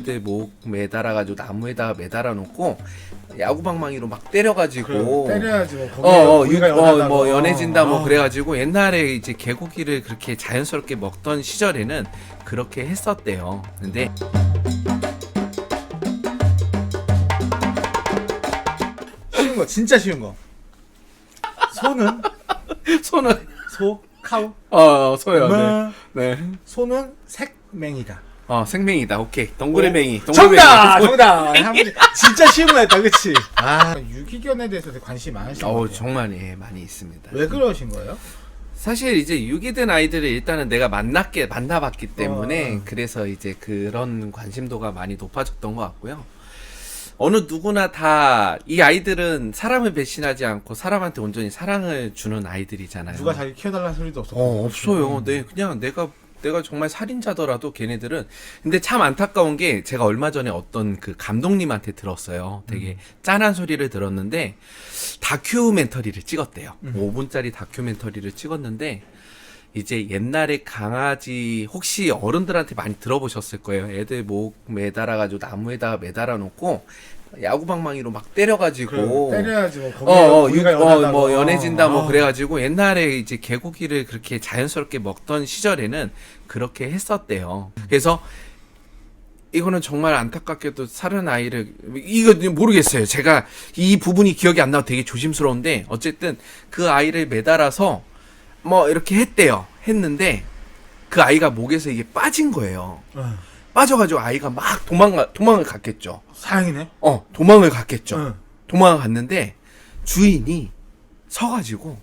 애들 목 매달아가지고 나무에다가 매달아 놓고 야구방망이로 막 때려가지고 때려야지 뭐 거기가 연하다고. 뭐 연해진다 뭐 그래가지고 옛날에 이제 개고기를 그렇게 자연스럽게 먹던 시절에는 그렇게 했었대요. 근데 쉬운 거 진짜 쉬운 거. 소는 소는 소 카우 소요. 뭐, 네. 소는 색맹이다. 생맹이다. 오케이. 동그레맹이. 정답! 정답! 진짜 쉬운 거였다, 그치? 유기견에 대해서 되게 관심이 많으신 것 같아요. 정말 많이 있습니다. 왜 그러신 거예요? 사실 이제 유기된 아이들을 일단은 내가 만나봤기 때문에 그래서 이제 그런 관심도가 많이 높아졌던 것 같고요. 어느 누구나 다 이 아이들은 사람을 배신하지 않고 사람한테 온전히 사랑을 주는 아이들이잖아요. 누가 자기 키워달라는 소리도 없었고. 없어요. 네, 그냥 내가 정말 살인자더라도 걔네들은. 근데 참 안타까운 게 제가 얼마 전에 어떤 그 감독님한테 들었어요. 되게 짠한 소리를 들었는데 다큐멘터리를 찍었대요. 5분짜리 다큐멘터리를 찍었는데 이제 옛날에 강아지 혹시 어른들한테 많이 들어보셨을 거예요. 애들 목 매달아가지고 나무에다가 매달아 놓고 야구방망이로 막 때려가지고 때려야지 뭐 거기가 연하다고. 뭐 연해진다 뭐 그래가지고 옛날에 이제 개고기를 그렇게 자연스럽게 먹던 시절에는 그렇게 했었대요. 그래서 이거는 정말 안타깝게도 사는 아이를 이거 모르겠어요. 제가 이 부분이 기억이 안 나고 되게 조심스러운데 어쨌든 그 아이를 매달아서 뭐 이렇게 했는데 그 아이가 목에서 이게 빠진 거예요. 빠져가지고 아이가 막 도망을 갔겠죠. 사양이네. 도망을 갔겠죠. 도망을 갔는데 주인이 서가지고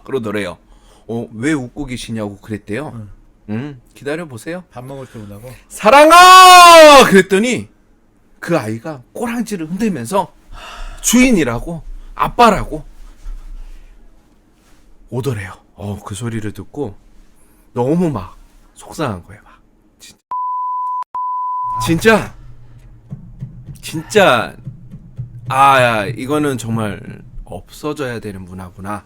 그러더래요. 왜 웃고 계시냐고 그랬대요. 기다려 보세요. 밥 먹을 때 온다고. 사랑아! 그랬더니 그 아이가 꼬랑지를 흔들면서 주인이라고 아빠라고 오더래요. 그 소리를 듣고 너무 막 속상한 거예요. 막 진짜 이거는 정말 없어져야 되는 문화구나.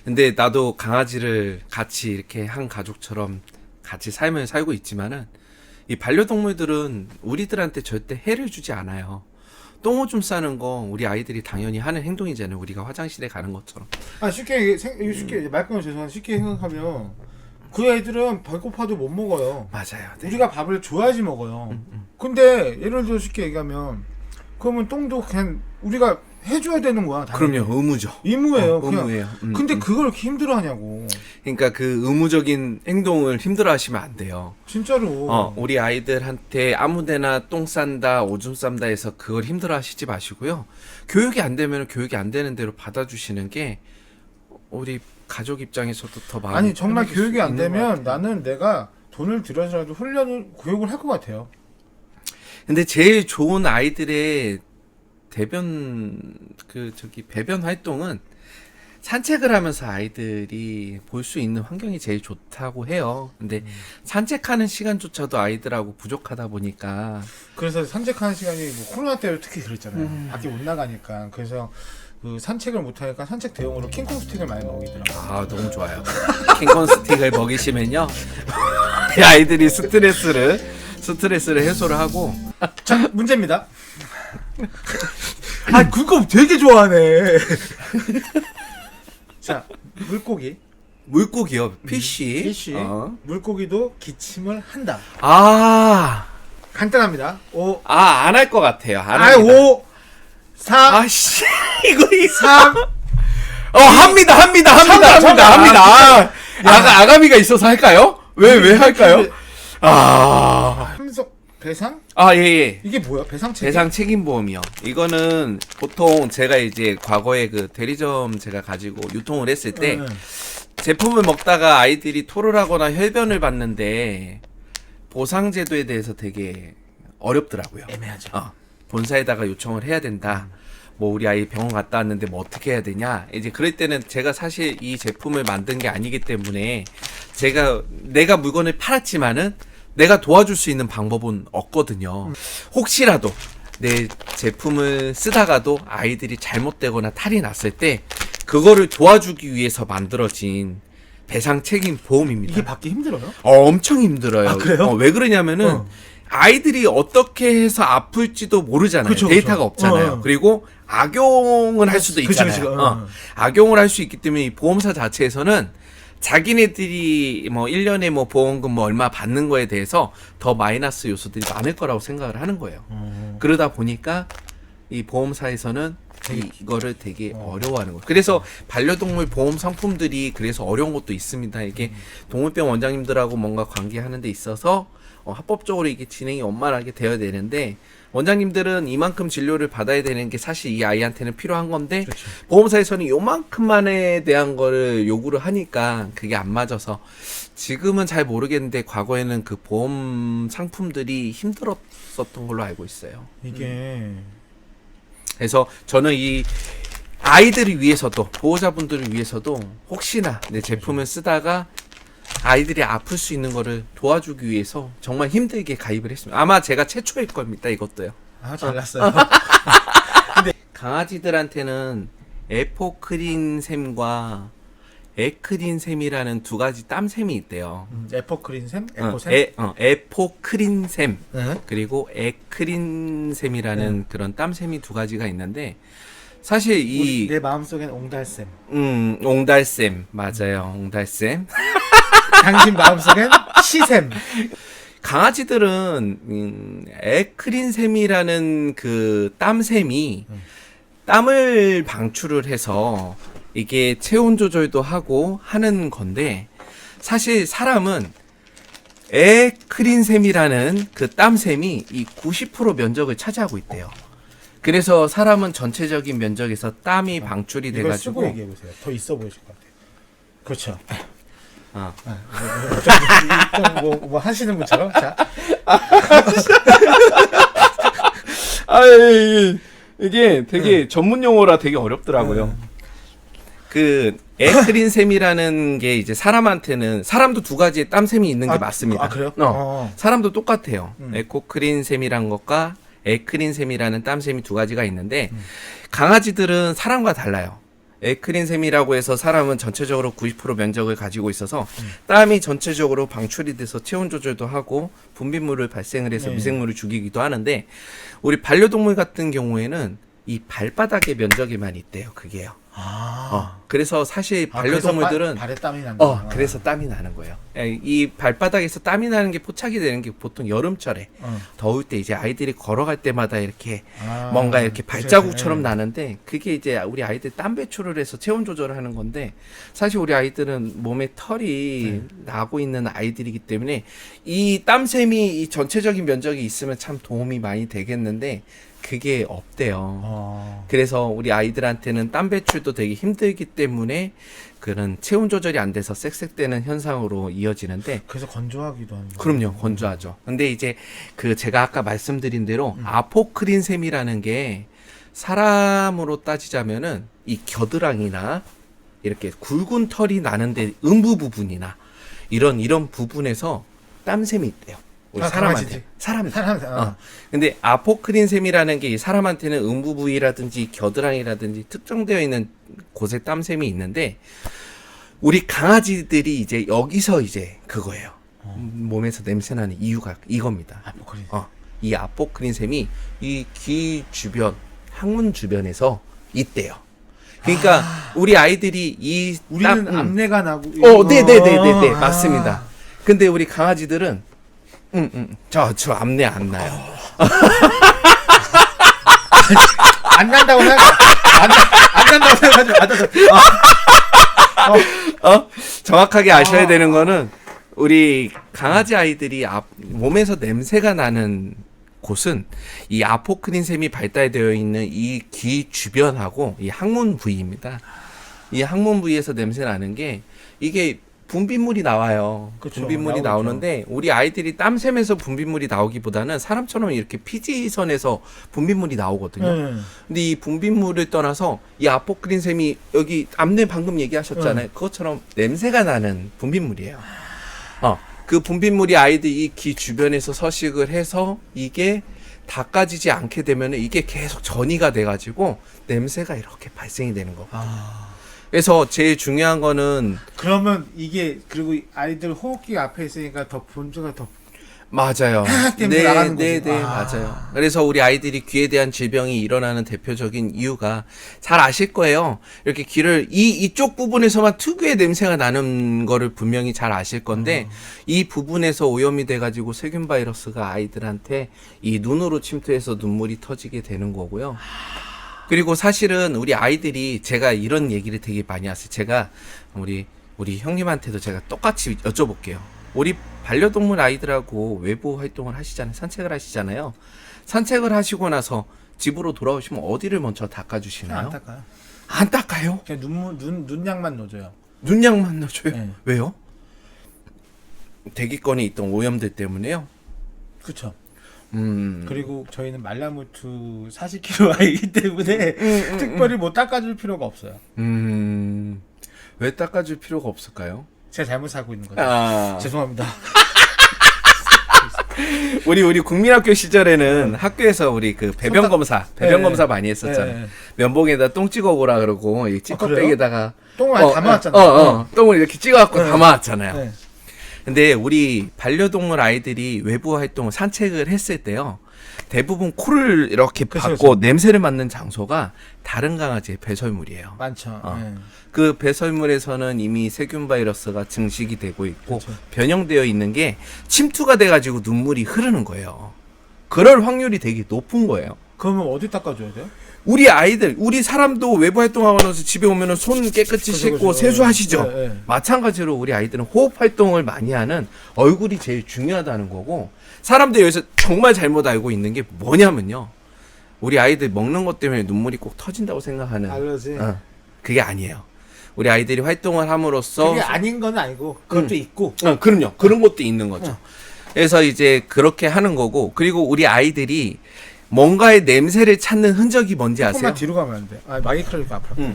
근데 나도 강아지를 같이 이렇게 한 가족처럼 같이 삶을 살고 있지만은 이 반려동물들은 우리들한테 절대 해를 주지 않아요. 똥오줌 싸는 거 우리 아이들이 당연히 하는 행동이잖아요. 우리가 화장실에 가는 것처럼. 쉽게 말끔히 죄송한데 쉽게 생각하면 그 애들은 배고파도 못 먹어요. 맞아요. 네. 우리가 밥을 줘야지 먹어요. 근데 예를 들어 쉽게 얘기하면 그러면 똥도 그냥 우리가 해줘야 되는 거야. 당연히. 그럼요. 의무죠. 의무예요. 그냥. 의무예요. 근데 그걸 이렇게 힘들어하냐고. 그러니까 그 의무적인 행동을 힘들어하시면 안 돼요. 진짜로. 우리 아이들한테 아무데나 똥 싼다, 오줌 싼다 해서 그걸 힘들어하시지 마시고요. 교육이 안 되면 교육이 안 되는 대로 받아주시는 게 우리 가족 입장에서도 더 많이. 아니 정말 교육이 안 되면 나는 내가 돈을 들여서라도 교육을 할 것 같아요. 근데 제일 좋은 아이들의 배변 활동은 산책을 하면서 아이들이 볼 수 있는 환경이 제일 좋다고 해요. 근데 산책하는 시간조차도 아이들하고 부족하다 보니까. 그래서 산책하는 시간이 뭐 코로나 때 특히 그랬잖아요. 밖에 못 나가니까. 그래서 그 산책을 못 하니까 산책 대용으로 킹콩 스틱을 많이 먹이더라고요. 너무 좋아요. 킹콩 스틱을 먹이시면요, 아이들이 스트레스를 해소를 하고. 자, 문제입니다. 그거 되게 좋아하네. 자, 물고기요. 피쉬. 물고기도 기침을 한다. 간단합니다. 안 할 것 같아요. 5 4 이거 3 합니다. 아가미가 있어서 할까요? 왜 할까요? 함석 배상? 예. 이게 뭐야? 배상 책임보험이요. 이거는 보통 제가 이제 과거에 그 대리점 제가 가지고 유통을 했을 때 제품을 먹다가 아이들이 토를 하거나 혈변을 받는데 보상제도에 대해서 되게 어렵더라고요. 애매하죠. 본사에다가 요청을 해야 된다. 뭐 우리 아이 병원 갔다 왔는데 뭐 어떻게 해야 되냐. 이제 그럴 때는 제가 사실 이 제품을 만든 게 아니기 때문에 내가 물건을 팔았지만은 내가 도와줄 수 있는 방법은 없거든요. 혹시라도 내 제품을 쓰다가도 아이들이 잘못되거나 탈이 났을 때 그거를 도와주기 위해서 만들어진 배상 책임 보험입니다. 이게 받기 힘들어요? 엄청 힘들어요. 그래요? 왜 그러냐면은 아이들이 어떻게 해서 아플지도 모르잖아요. 그쵸, 데이터가 그쵸. 없잖아요. 그리고 악용을 할 수도 그쵸, 있잖아요. 그쵸. 악용을 할 수 있기 때문에 이 보험사 자체에서는 자기네들이 뭐 1년에 뭐 보험금 뭐 얼마 받는 거에 대해서 더 마이너스 요소들이 많을 거라고 생각을 하는 거예요. 그러다 보니까 이 보험사에서는 이거를 되게 어려워하는 거예요. 그래서 반려동물 보험 상품들이 그래서 어려운 것도 있습니다. 이게 동물병 원장님들하고 뭔가 관계하는 데 있어서 합법적으로 이게 진행이 원만하게 되어야 되는데 원장님들은 이만큼 진료를 받아야 되는 게 사실 이 아이한테는 필요한 건데 그렇죠. 보험사에서는 요만큼만에 대한 거를 요구를 하니까 그게 안 맞아서 지금은 잘 모르겠는데 과거에는 그 보험 상품들이 힘들었었던 걸로 알고 있어요. 이게 그래서 저는 이 아이들을 위해서도 보호자분들을 위해서도 혹시나 내 제품을 쓰다가 아이들이 아플 수 있는 거를 도와주기 위해서 정말 힘들게 가입을 했습니다. 아마 제가 최초일 겁니다. 이것도요. 잘났어요. 강아지들한테는 에포크린샘과 에크린샘이라는 두 가지 땀샘이 있대요. 에포크린샘, 에포샘. 에포크린샘 네. 그리고 에크린샘이라는 그런 땀샘이 두 가지가 있는데 사실 내 마음속엔 옹달샘. 옹달샘 맞아요. 옹달샘. 당신 마음속엔 시샘. 강아지들은 에크린샘이라는 그 땀샘이 땀을 방출을 해서 이게 체온 조절도 하고 하는 건데 사실 사람은 에크린샘이라는 그 땀샘이 이 90% 면적을 차지하고 있대요. 그래서 사람은 전체적인 면적에서 땀이 방출이 이걸 돼가지고 쓰고 얘기해 보세요. 더 있어 보이실 것 같아요. 그렇죠. 뭐 하시는 분처럼 자. 이게 되게 전문 용어라 되게 어렵더라고요. 그 에크린샘이라는 게 이제 사람한테는 사람도 두 가지의 땀샘이 있는 게 맞습니다. 그래요? 사람도 똑같아요. 에코크린샘이란 것과 에크린샘이라는 땀샘이 두 가지가 있는데 강아지들은 사람과 달라요. 에크린샘이라고 해서 사람은 전체적으로 90% 면적을 가지고 있어서 땀이 전체적으로 방출이 돼서 체온 조절도 하고 분비물을 발생을 해서 미생물을 죽이기도 하는데 우리 반려동물 같은 경우에는 이 발바닥의 면적에만 있대요. 그게요. 그래서 사실 반려동물들은 발에 땀이 난다. 그래서 땀이 나는 거예요. 이 발바닥에서 땀이 나는 게 포착이 되는 게 보통 여름철에 더울 때 이제 아이들이 걸어갈 때마다 이렇게 뭔가 이렇게 발자국처럼 나는데 그게 이제 우리 아이들 땀 배출을 해서 체온 조절을 하는 건데 사실 우리 아이들은 몸에 털이 나고 있는 아이들이기 때문에 이 땀샘이 이 전체적인 면적이 있으면 참 도움이 많이 되겠는데 그게 없대요. 그래서 우리 아이들한테는 땀 배출도 되게 힘들기 때문에 그런 체온 조절이 안 돼서 쌕쌕대는 현상으로 이어지는데 그래서 건조하기도 하는 거예요. 그럼요, 건조하죠. 근데 이제 그 제가 아까 말씀드린 대로 아포크린샘이라는 게 사람으로 따지자면은 이 겨드랑이나 이렇게 굵은 털이 나는데 음부 부분이나 이런 부분에서 땀샘이 있대요. 우리 사람한테. 근데 아포크린샘이라는 게 사람한테는 음부 부위라든지 겨드랑이라든지 특정되어 있는 곳에 땀샘이 있는데 우리 강아지들이 이제 여기서 이제 그거예요. 몸에서 냄새나는 이유가 이겁니다. 이 아포크린샘이 이 귀 주변, 항문 주변에서 있대요. 그러니까 우리 아이들이 우리는 암내가 나고. 네네네네 맞습니다. 근데 우리 강아지들은 저 암내 안 나요. 안 난다고 안 난다고 생각하지 마. 정확하게 아셔야 되는 거는 우리 강아지 아이들이 몸에서 냄새가 나는 곳은 이 아포크린샘이 발달되어 있는 이 귀 주변하고 이 항문 부위입니다. 이 항문 부위에서 냄새 나는 게 이게 분비물이 나와요. 그쵸, 분비물이 나오는데 우리 아이들이 땀샘에서 분비물이 나오기보다는 사람처럼 이렇게 피지선에서 분비물이 나오거든요. 근데 이 분비물을 떠나서 이 아포크린샘이 여기 암내 방금 얘기하셨잖아요. 그것처럼 냄새가 나는 분비물이에요. 그 분비물이 아이들 이 귀 주변에서 서식을 해서 이게 닦아지지 않게 되면 이게 계속 전이가 돼가지고 냄새가 이렇게 발생이 되는 거. 그래서 제일 중요한 거는 그러면 이게 그리고 아이들 호흡기 앞에 있으니까 더 분수가 더 맞아요. 때문에 나가는 거지. 네, 맞아요. 그래서 우리 아이들이 귀에 대한 질병이 일어나는 대표적인 이유가 잘 아실 거예요. 이렇게 귀를 이쪽 부분에서만 특유의 냄새가 나는 거를 분명히 잘 아실 건데 이 부분에서 오염이 돼가지고 세균 바이러스가 아이들한테 이 눈으로 침투해서 눈물이 터지게 되는 거고요. 그리고 사실은 우리 아이들이 제가 이런 얘기를 되게 많이 하세요. 제가 우리 형님한테도 제가 똑같이 여쭤볼게요. 우리 반려동물 아이들하고 외부 활동을 하시잖아요. 산책을 하시잖아요. 산책을 하시고 나서 집으로 돌아오시면 어디를 먼저 닦아주시나요? 안 닦아요. 안 닦아요? 그냥 눈약만 넣어줘요. 눈약만 넣어줘요? 네. 왜요? 대기권에 있던 오염들 때문에요? 그렇죠. 음. 그리고 저희는 말라무트 40kg 아이기 때문에 특별히 뭐 닦아줄 필요가 없어요. 왜 닦아줄 필요가 없을까요? 제가 잘못 살고 있는 거죠. 아. 죄송합니다. 우리 국민학교 시절에는 학교에서 우리 그 배변 검사 많이 했었잖아요. 네. 면봉에다 똥 찍어 오라 그러고 이 찌꺼백에다가 똥을 아예 담아왔잖아요. 똥을 이렇게 찍어갖고 담아왔잖아요. 네. 근데 우리 반려동물 아이들이 외부 활동을 산책을 했을 때요. 대부분 코를 이렇게 박고 냄새를 맡는 장소가 다른 강아지의 배설물이에요. 많죠. 네. 그 배설물에서는 이미 세균 바이러스가 증식이 되고 있고 그렇죠. 변형되어 있는 게 침투가 돼가지고 눈물이 흐르는 거예요. 그럴 확률이 되게 높은 거예요. 그러면 어디 닦아줘야 돼요? 우리 아이들, 우리 사람도 외부 활동하고 나서 집에 오면은 손 깨끗이 씻고 그죠. 세수하시죠. 네. 마찬가지로 우리 아이들은 호흡 활동을 많이 하는 얼굴이 제일 중요하다는 거고, 사람들이 여기서 정말 잘못 알고 있는 게 뭐냐면요. 우리 아이들 먹는 것 때문에 눈물이 꼭 터진다고 생각하는. 알러지. 그게 아니에요. 우리 아이들이 활동을 함으로써 그게 아닌 건 아니고 그것도 있고. 그럼요. 그런 것도 있는 거죠. 그래서 이제 그렇게 하는 거고, 그리고 우리 아이들이 뭔가의 냄새를 찾는 흔적이 뭔지 아세요? 조금만 뒤로 가면 안 돼. 마이크로니까 앞으로.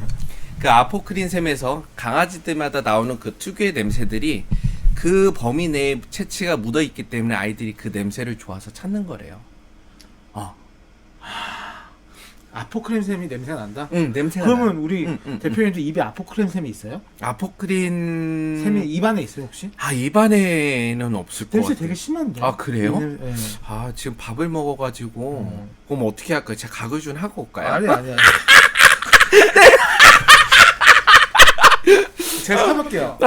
그 아포크린샘에서 강아지들마다 나오는 그 특유의 냄새들이 그 범위 내에 채취가 묻어 있기 때문에 아이들이 그 냄새를 좋아서 찾는 거래요. 아포크림샘이 냄새가 난다? 냄새가 그러면 나요. 우리 대표님도 입에 아포크림샘이 있어요? 아포크린 샘이 입안에 있어요 혹시? 입안에는 없을 것 냄새 같아요. 되게 심한데. 아, 그래요? 네. 지금 밥을 먹어가지고 그럼 어떻게 할까요? 제가 가글 좀 하고 올까요? 아니. 제가 사볼게요.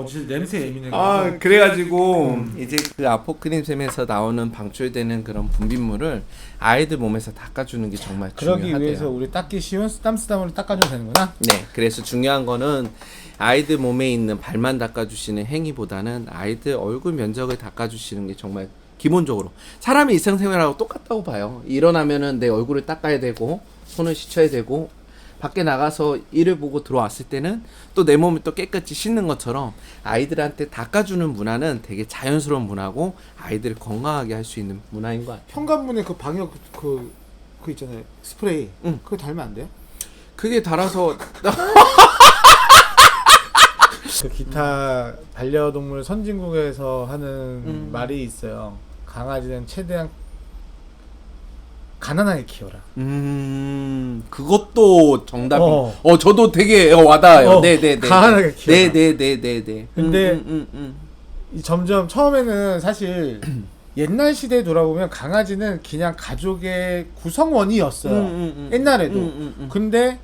진짜 냄새 예민해. 그래가지고 이제 그 아포크린샘에서 나오는 방출되는 그런 분비물을 아이들 몸에서 닦아주는 게 정말 그러기 중요하대요. 위해서 우리 닦기 쉬운 땀스담으로 닦아주면 되는구나. 네, 그래서 중요한 거는 아이들 몸에 있는 발만 닦아주시는 행위보다는 아이들 얼굴 면적을 닦아주시는 게 정말 기본적으로 사람이 일상생활하고 똑같다고 봐요. 일어나면은 내 얼굴을 닦아야 되고 손을 씻어야 되고 밖에 나가서 일을 보고 들어왔을 때는 또 내 몸을 또 깨끗이 씻는 것처럼 아이들한테 닦아주는 문화는 되게 자연스러운 문화고 아이들을 건강하게 할 수 있는 문화인 것 같아요. 현관문에 그 방역 그 있잖아요 스프레이. 그거 달면 안 돼요? 그게 달아서 그 기타 반려동물 선진국에서 하는 말이 있어요. 강아지는 최대한 가난하게 키워라. 그것도 정답이. 어. 저도 되게 와닿아요. 네네네. 가난하게 키워라. 네네네네네. 근데 점점 처음에는 사실 옛날 시대에 돌아보면 강아지는 그냥 가족의 구성원이었어요. 옛날에도. 근데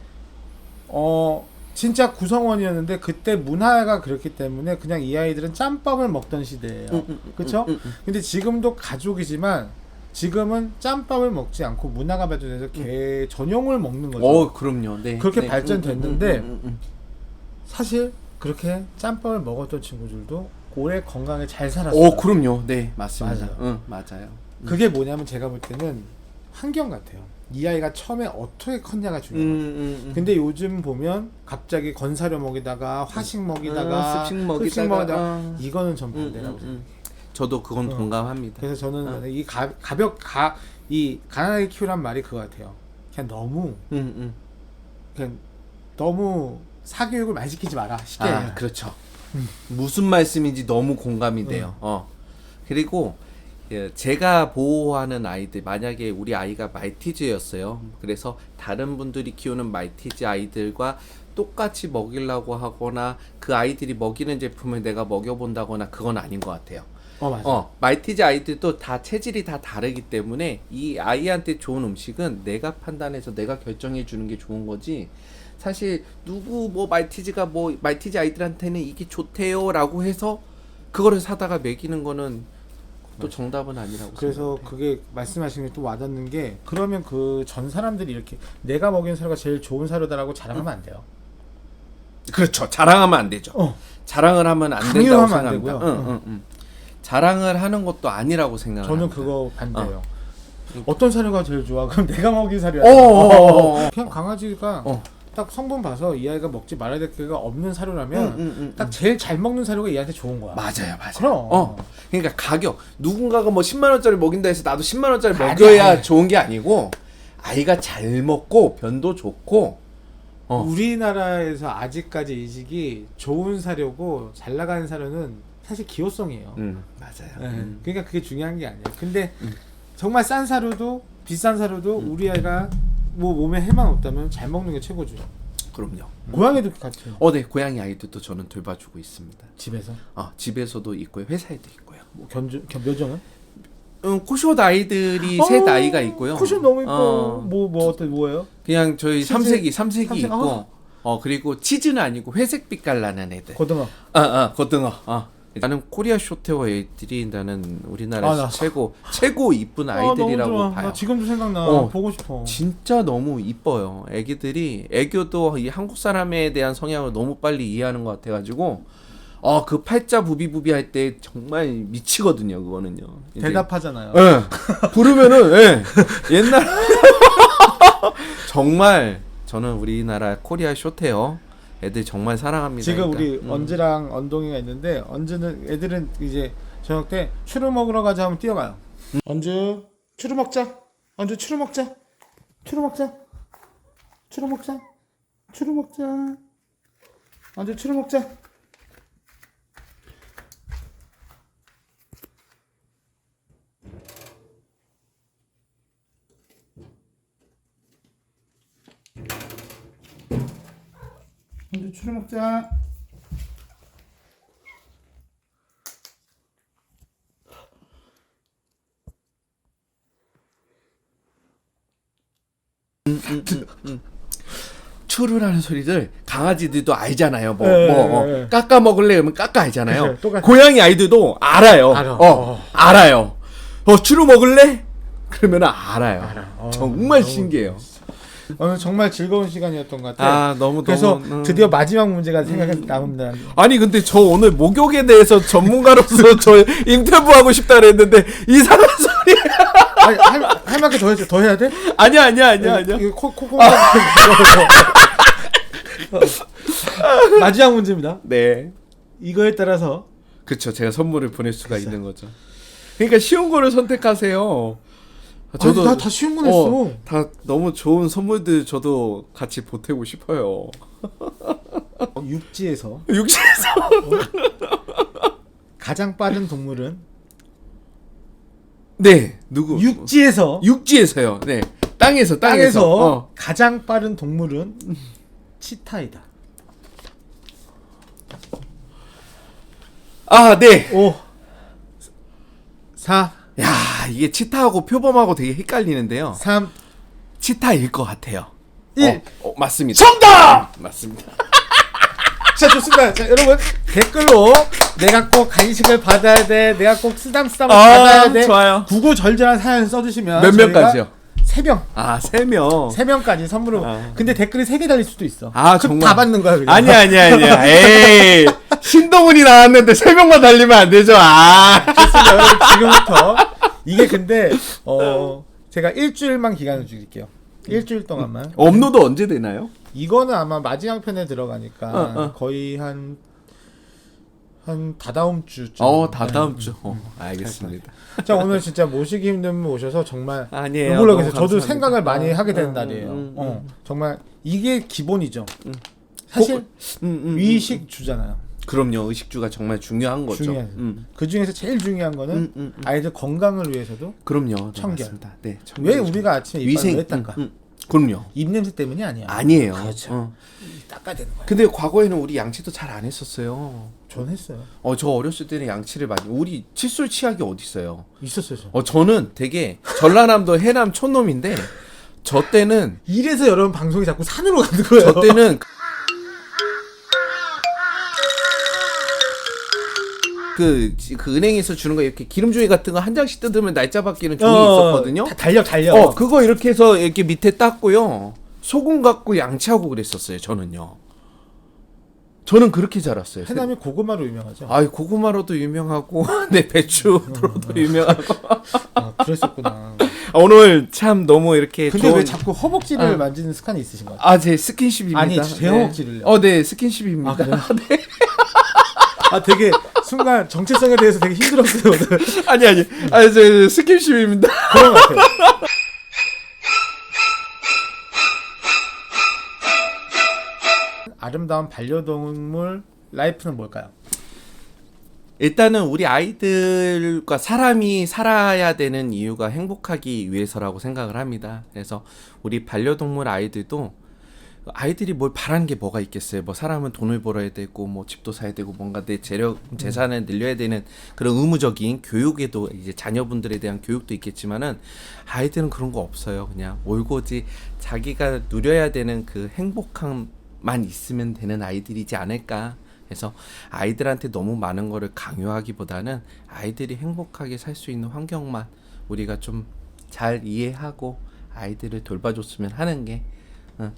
진짜 구성원이었는데 그때 문화가 그렇기 때문에 그냥 이 아이들은 짬밥을 먹던 시대예요. 그렇죠? 근데 지금도 가족이지만 지금은 짬밥을 먹지 않고 문화가 발전해서 개 전용을 먹는 거죠. 그럼요. 네. 그렇게 네. 발전됐는데 사실 그렇게 짬밥을 먹었던 친구들도 오래 건강에 잘 살았어요. 그럼요. 네, 맞습니다. 맞아요. 맞아요. 그게 뭐냐면 제가 볼 때는 환경 같아요. 이 아이가 처음에 어떻게 컸냐가 중요해요. 근데 요즘 보면 갑자기 건사료 먹이다가 화식 먹이다가 습식 먹이다가 이거는 전 반대라고 생각해요. 저도 그건 동감합니다. 그래서 저는 이 이 가난하게 키우란 말이 그거 같아요. 그냥 너무 사교육을 많이 시키지 마라. 쉽게. 그렇죠. 무슨 말씀인지 너무 공감이 돼요. 그리고 제가 보호하는 아이들, 만약에 우리 아이가 말티즈였어요. 그래서 다른 분들이 키우는 말티즈 아이들과 똑같이 먹이려고 하거나 그 아이들이 먹이는 제품을 내가 먹여본다거나 그건 아닌 것 같아요. 맞아. 말티즈 아이들도 다 체질이 다 다르기 때문에 이 아이한테 좋은 음식은 내가 판단해서 내가 결정해 주는 게 좋은 거지. 사실 누구 뭐 말티즈가 뭐 말티즈 아이들한테는 이게 좋대요라고 해서 그거를 사다가 먹이는 거는 또 정답은 아니라고 그래서 생각해요. 그게 말씀하신 게 또 와닿는 게 그러면 그 전 사람들이 이렇게 내가 먹인 사료가 제일 좋은 사료다라고 자랑하면 안 돼요. 그렇죠. 자랑하면 안 되죠. 자랑을 하면 안 된다고 강요하면 안 생각합니다. 되고요. 자랑을 하는 것도 아니라고 생각합니다. 저는 그거 반대예요. 어떤 사료가 제일 좋아? 그럼 내가 먹인 사료야. 그냥 강아지가 딱 성분 봐서 이 아이가 먹지 말아야 될 게가 없는 사료라면 딱 제일 잘 먹는 사료가 이 아이한테 좋은 거야. 맞아요. 그럼. 그러니까 가격 누군가가 뭐 10만 원짜리 먹인다 해서 나도 10만 원짜리 아니, 먹여야 아니. 좋은 게 아니고 아이가 잘 먹고 변도 좋고 우리나라에서 아직까지 이 시기 좋은 사료고 잘 나가는 사료는 사실 기호성이에요. 맞아요. 네. 그러니까 그게 중요한 게 아니에요. 근데 정말 싼 사료도 비싼 사료도 우리 아이가 뭐 몸에 해만 없다면 잘 먹는 게 최고죠. 그럼요. 고양이도 같아요. 네, 고양이 아이들도 저는 돌봐주고 있습니다. 집에서 집에서도 있고요, 회사에도 있고요. 뭐 견묘정은? 코숏 아이들이 셋 아이가 있고요. 쿠션 너무 이뻐. 뭐예요? 그냥 저희 치즈? 삼색이 삼색? 있고, 그리고 치즈는 아니고 회색 빛깔 나는 애들. 고등어. 고등어. 나는 코리아 쇼테어 애들이 나는 우리나라에서 나- 최고 이쁜 아이들이라고 너무 좋아. 봐요. 나 지금도 생각나. 보고 싶어. 진짜 너무 이뻐요. 애기들이 애교도 이 한국 사람에 대한 성향을 너무 빨리 이해하는 것 같아가지고 그 팔자 부비부비 할 때 정말 미치거든요. 그거는요. 이제 대답하잖아요. 부르면은 옛날 정말 저는 우리나라 코리아 쇼테어 애들 정말 사랑합니다. 지금 그러니까. 우리 언즈랑 언동이가 있는데 언즈는 애들은 이제 저녁 때 추루 먹으러 가자 하면 뛰어가요. 언즈 추루 먹자. 언즈 추루 먹자. 추루 먹자. 추루 먹자. 추루 먹자. 언즈 추루 먹자. 언즈 추루 먹자. 추루라는 소리들 강아지들도 알잖아요. 네. 깎아 먹을래 그러면 깎아 알잖아요. 그래, 똑같아. 고양이 아이들도 알아요. 알아. 알아요. 추루 먹을래? 그러면 알아요. 알아. 정말 너무 신기해요. 오늘 정말 즐거운 시간이었던 것 같아요. 너무 그래서 드디어 마지막 문제가 생각이 남습니다. 아니 근데 저 오늘 목욕에 대해서 전문가로서 저 인터뷰하고 싶다 그랬는데 이상한 소리. 아니, 할 만큼 더 해야 돼? 아니야. 이거 코 마지막 문제입니다. 네. 이거에 따라서 그쵸. 제가 선물을 보낼 수가 있는 거죠. 그러니까 쉬운 거를 선택하세요. 저도 다 쉬운 거 냈어. 다 너무 좋은 선물들 저도 같이 보태고 싶어요. 육지에서 육지에서 가장 빠른 동물은 네 누구 육지에서요. 네 땅에서 가장 빠른 동물은 치타이다. 네. 5 4 야 이게 치타하고 표범하고 되게 헷갈리는데요. 3 치타일 것 같아요. 1 맞습니다. 정답! 맞습니다. 자, 좋습니다. 자, 여러분 댓글로 내가 꼭 간식을 받아야 돼, 내가 꼭 쓰담쓰담을 받아야 돼, 좋아요. 구구절절한 사연 써주시면 몇 명까지요? 3명 3명. 3명까지 선물로. 근데 댓글이 3개 달릴 수도 있어. 그럼 정말 다 받는 거야 그냥. 아니야. 에이 신동훈이 나왔는데 3명만 달리면 안 되죠. 좋습니다. 여러분 지금부터 이게 근데 제가 일주일만 기간을 드릴게요. 일주일 동안만. 업로드 언제 되나요? 이거는 아마 마지막 편에 들어가니까 거의 한 다다음 주쯤. 다다음 주. 알겠습니다. 자, 오늘 진짜 모시기 힘든 분 오셔서 정말 아니에요. 놀라겠어요. 너무 저도 감사합니다. 생각을 많이 하게 되는 날이에요. 정말 이게 기본이죠. 사실 위식 주잖아요. 그럼요. 의식주가 정말 중요한 거죠. 중요해요. 그 중에서 제일 중요한 거는 아이들 건강을 위해서도 그럼요. 네, 청결. 맞습니다. 네, 왜 우리가 아침에 이빨을 위생 왜 닦아? 그럼요. 입냄새 때문이 아니야. 아니에요. 그렇죠. 닦아야 되는 거야. 근데 과거에는 우리 양치도 잘 안 했었어요. 전 했어요. 저 어렸을 때는 양치를 많이. 우리 칫솔 치약이 어디 있어요? 있었어요. 저. 저는 되게 전라남도 해남 촌놈인데 저 때는 이래서 여러분 방송이 자꾸 산으로 가는 거예요. 저 때는 그 은행에서 주는 거 이렇게 기름종이 같은 거 한 장씩 뜯으면 날짜 바뀌는 종이 있었거든요. 다 달려. 그거 이렇게 해서 이렇게 밑에 닦고요. 소금 갖고 양치하고 그랬었어요. 저는요. 저는 그렇게 자랐어요. 해남이 고구마로 유명하죠. 아이 고구마로도 유명하고 네 배추로도 유명하고. 아, 그랬었구나. 오늘 참 너무 이렇게 근데 좋은... 왜 자꾸 허벅지를 만지는 습관이 있으신 것 같아요? 제 스킨십입니다. 아니, 제 허벅지를요. 네, 스킨십입니다. 아, 그래요? 네. 아, 되게 순간 정체성에 대해서 되게 힘들었어요. 아니. 저 스킨십입니다. 그런 것 같아요. 아름다운 반려동물 라이프는 뭘까요? 일단은 우리 아이들과 사람이 살아야 되는 이유가 행복하기 위해서라고 생각을 합니다. 그래서 우리 반려동물 아이들이 뭘 바라는 게 뭐가 있겠어요. 뭐 사람은 돈을 벌어야 되고 뭐 집도 사야 되고 뭔가 내 재산을 늘려야 되는 그런 의무적인 교육에도 이제 자녀분들에 대한 교육도 있겠지만은 아이들은 그런 거 없어요. 그냥 올고지 자기가 누려야 되는 그 행복함만 있으면 되는 아이들이지 않을까. 그래서 아이들한테 너무 많은 거를 강요하기보다는 아이들이 행복하게 살 수 있는 환경만 우리가 좀 잘 이해하고 아이들을 돌봐줬으면 하는 게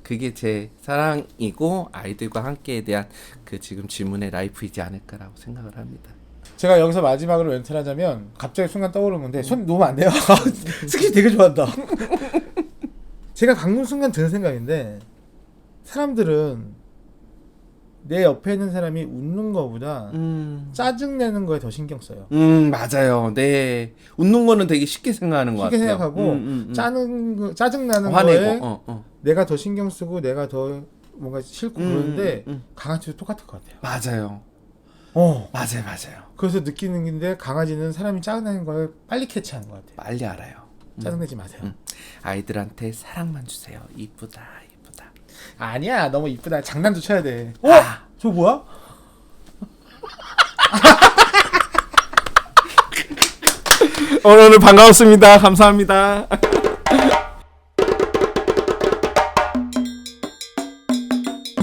그게 제 사랑이고 아이들과 함께에 대한 그 지금 질문의 라이프이지 않을까라고 생각을 합니다. 제가 여기서 마지막으로 멘트를 하자면 갑자기 순간 떠오른 건데 손 놓으면 안 돼요. 스킨 되게 좋아한다. 제가 방금 순간 드는 생각인데 사람들은 내 옆에 있는 사람이 웃는 거보다 짜증내는 거에 더 신경 써요. 맞아요. 네. 웃는 거는 되게 쉽게 생각하는 것 같아요. 쉽게 생각하고 짜증나는 화내고, 거에 내가 더 신경 쓰고 내가 더 뭔가 싫고 그러는데 강아지도 똑같을 것 같아요. 맞아요. 맞아요. 그래서 느끼는 건데 강아지는 사람이 짜증나는 걸 빨리 캐치하는 것 같아요. 빨리 알아요. 짜증내지 마세요. 아이들한테 사랑만 주세요. 이쁘다. 아니야, 너무 이쁘다. 장난도 쳐야 돼. 저 뭐야? 오늘 반가웠습니다. 감사합니다.